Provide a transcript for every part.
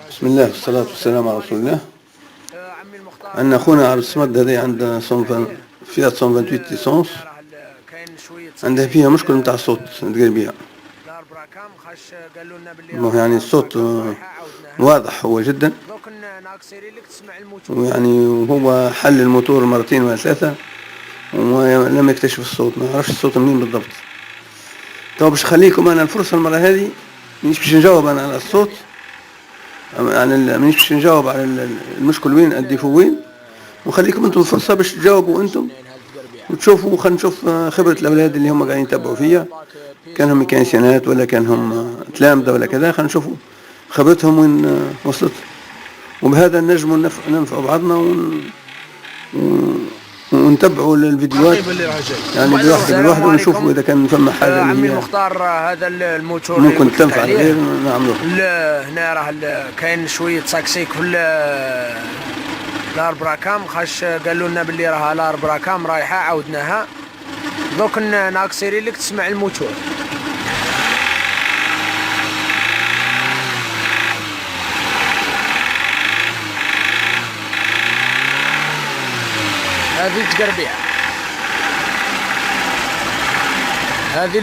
بسم الله والصلاة والسلام على رسول الله. عندنا خونا عبد الصمد هذه عنده فيات 128 ليسونس، عنده فيها مشكل نتاع الصوت تقريبا. يعني الصوت واضح هو جدا، ويعني هو حل الموتور مرتين ولا ثلاثة ولم يكتشف الصوت، ما عرفش الصوت منين بالضبط. طب باش خليكم انا الفرصة المرة هذه مانيش باش نجاوب انا على الصوت، مانيش باش نجاوب على المشكل وين الديفو وين، وخليكم انتم فرصة باش تجاوبوا انتم وتشوفوا. خلينا نشوف خبرة الاولاد اللي هم قاعدين يتبعوا فيا، كانهم ميكانيسيانات ولا كانهم تلامذة ولا كذا، خلينا نشوفوا خبرتهم وين وصلت، وبهذا نجموا ننفع بعضنا ونتبعوا الفيديوهات يعني بالواحد ونشوفوا اذا كان فما حاجه عمي المختار. هذا الموتور ممكن تنفع الغير نعملوه. هنا راه كاين شويه تاكسيك في الاربراكام، خاش قالوا لنا باللي راه الاربراكام رايحه، عاودناها دوك ناكسيري لك تسمع الموتور. هذه التقربيع، هذه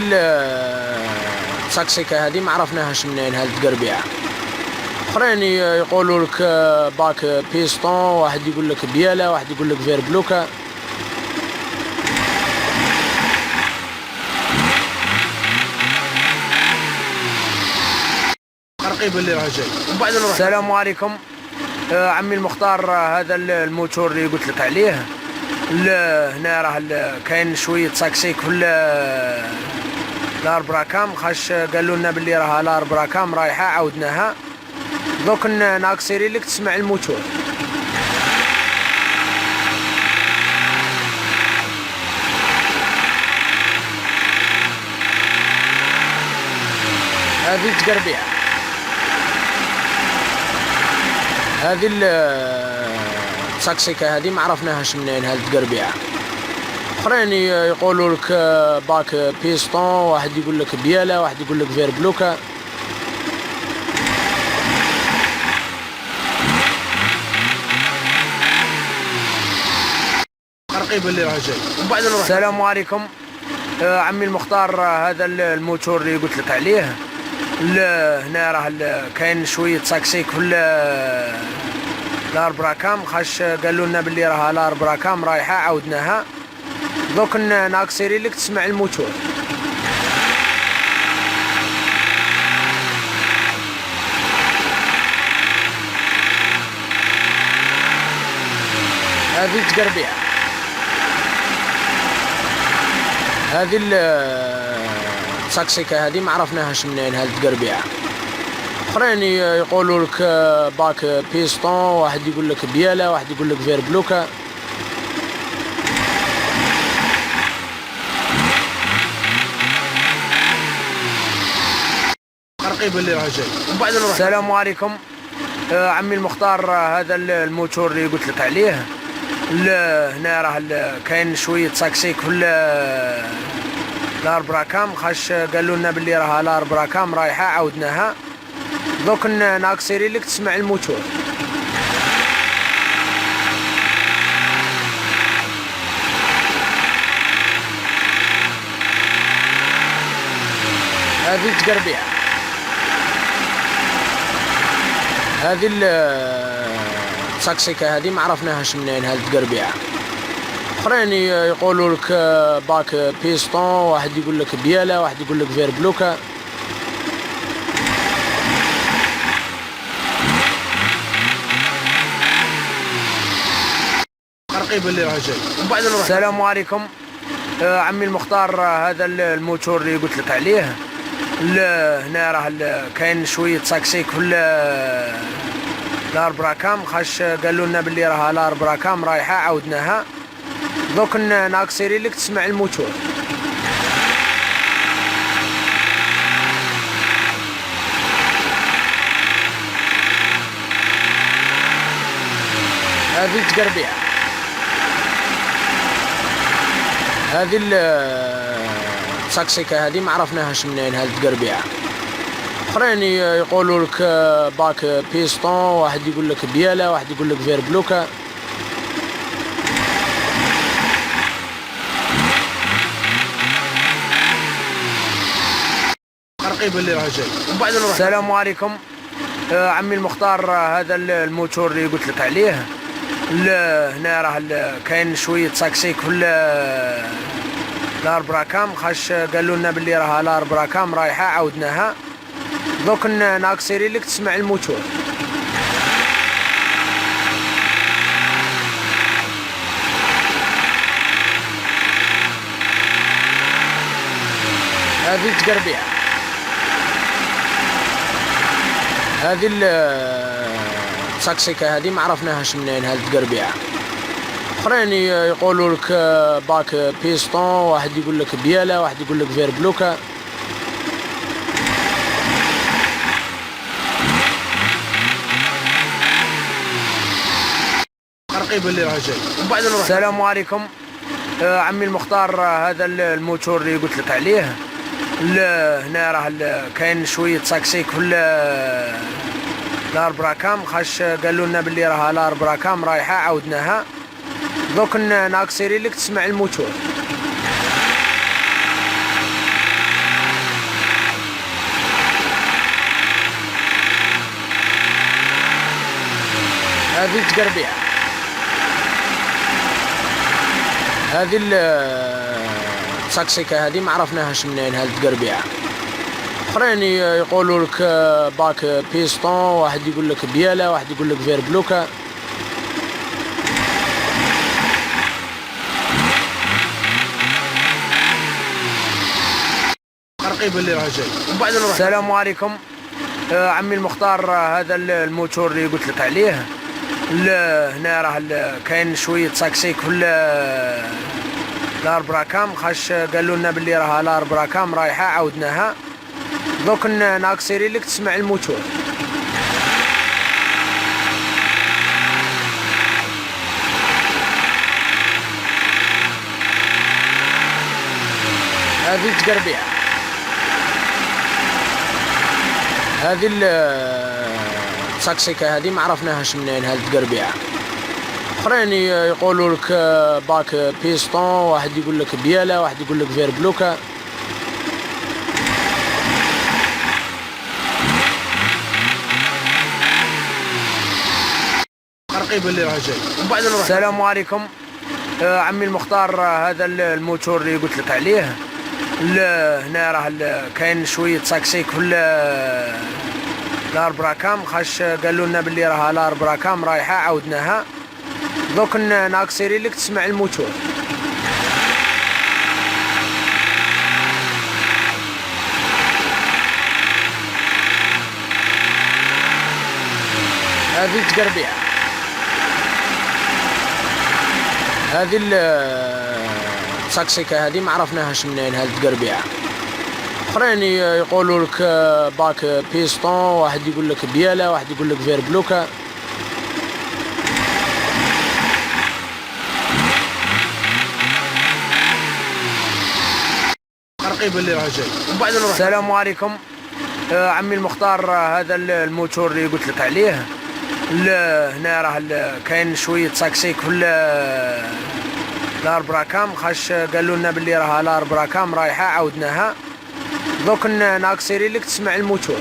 التاكسيكه هذه ما عرفناهاش منين. هذه التقربيع اخرين يقولوا لك باك بيستون، واحد يقول لك بياله، واحد يقول لك فير بلوكا. قرقيب اللي راه جاي وبعد نروح. السلام عليكم عمي المختار. هذا الموتور اللي قلت لك عليه، هنا راه كاين شويه تاكسيك في الاربراكام، خاش قالوا لنا باللي راه الاربراكام رايحه، عاودناها دوك ناكسيري لك تسمع الموتور. هذه التقربيع، هذه التاكسيكه هذه ما عرفناهاش منين. هذه التقربيع اخرين يقولوا لك باك بيستون، واحد يقول لك بياله، واحد يقول لك فير بلوكا. قرقيب اللي راه جاي وبعد نروح. السلام عليكم عمي المختار. هذا الموتور اللي قلت لك عليه، هنا راه كاين شويه تاكسيك في الاربراكام، خاش قالوا لنا باللي راه الاربراكام رايحه، عاودناها دوك ناكسيري لك تسمع الموتور. هذه التقربيع، هذه التاكسيكه هذه ما عرفناهاش منين. هذه التقربيع اخرين يقولوا لك باك بيستون، واحد يقول لك بياله، واحد يقول لك فير بلوكا. قرقيب اللي راه جاي وبعد نروح. السلام عليكم عمي المختار. هذا الموتور اللي قلت لك عليه، هنا راه كاين شويه تاكسيك في الاربراكام، خاش قالوا لنا باللي راه الاربراكام رايحه، عاودناها دوك ناكسيري لك تسمع الموتور. هذه التقربيع، هذه التاكسيكه هذه ما عرفناهاش منين. هذه التقربيع اخرين يقولوا لك باك بيستون، واحد يقول لك بياله، واحد يقول لك فير بلوكا. قرقيب اللي راه جاي وبعد نروح. السلام عليكم عمي المختار. هذا الموتور اللي قلت لك عليه، هنا راه كاين شويه تاكسيك في الاربراكام، خاش قالوا لنا باللي راه الاربراكام رايحه، عاودناها دوك ناكسيري لك تسمع الموتور. هذه التقربيع، هذه التاكسيكه هذه ما عرفناهاش منين. هذه التقربيع اخرين يقولوا لك باك بيستون، واحد يقول لك بياله، واحد يقول لك فير بلوكا. رقيب اللي راه جاي ومن بعد نروح. السلام عليكم عمي المختار، هذا الموتور اللي قلت لك عليه هنا راه كاين شويه تاكسيك في الاربراكام، خاش قالوا لنا باللي راه الاربراكام رايحه، عاودناها دوك ناقصيري لك تسمع الموتور. هذه تقربيع، هذه التاكسيكه هذه ما عرفناهاش منين، هذه تقربيع. اخرين يقولوا لك باك بيستون، واحد يقول لك بياله، واحد يقول لك فير بلوكا. رقيب اللي راه جاي ومن بعد نروح. السلام عليكم عمي المختار، هذا الموتور اللي قلت لك عليه هنا راه كاين شويه تاكسيك في الاربراكام، خاش قالوا لنا باللي راه الاربراكام رايحه، عاودناها دوك ناقصيري لك تسمع الموتور. هذه تقربيع، هذه التاكسيكه هذه ما عرفناهاش منين، هذه تقربيع. اخرين يقولوا لك باك بيستون، واحد يقول لك بياله، واحد يقول لك فير بلوكا. رقيب اللي راه جاي ومن بعد نروح. السلام عليكم عمي المختار، هذا الموتور اللي قلت لك عليه هنا راه كاين شويه تاكسيك في الاربراكام، خاش قالوا لنا باللي راه الاربراكام رايحه، عاودناها دوك ناقصيري لك تسمع الموتور. هذه تقربيع، هذه التاكسيكه هذه ما عرفناهاش منين، هذه تقربيع. اخرين يقولوا لك باك بيستون، واحد يقول لك بياله، واحد يقول لك فير بلوكا. رقيب اللي راه جاي ومن بعد نروح. السلام عليكم عمي المختار، هذا الموتور اللي قلت لك عليه هنا راه كاين شويه تاكسيك في الاربراكام، خاش قالوا لنا باللي راه الاربراكام رايحه، عاودناها دوك ناقصيري لك تسمع الموتور. هذه تقربيع، هذه التاكسيكه هذه ما عرفناهاش منين، هذه تقربيع. اخرين يقولوا لك باك بيستون، واحد يقول لك بياله، واحد يقول لك فير بلوكا. رقيب اللي راه جاي ومن بعد نروح. السلام عليكم عمي المختار، هذا الموتور اللي قلت لك عليه هنا راه كاين شويه تاكسيك في الاربراكام، خاش قالوا لنا باللي راه الاربراكام رايحه، عاودناها دوك ناقصيري لك تسمع الموتور. هذه تقربيع، هذه التاكسيكه هذه ما عرفناهاش منين، هذه تقربيع. اخرين يقولوا لك باك بيستون، واحد يقول لك بياله، واحد يقول لك فير بلوكا. رقيب اللي راه جاي ومن بعد نروح. السلام عليكم عمي المختار، هذا الموتور اللي قلت لك عليه هنا راه كاين شويه تاكسيك في الاربراكام، خاش قالوا لنا باللي راه الاربراكام رايحه، عاودناها دوك ناقصيري لك تسمع الموتور.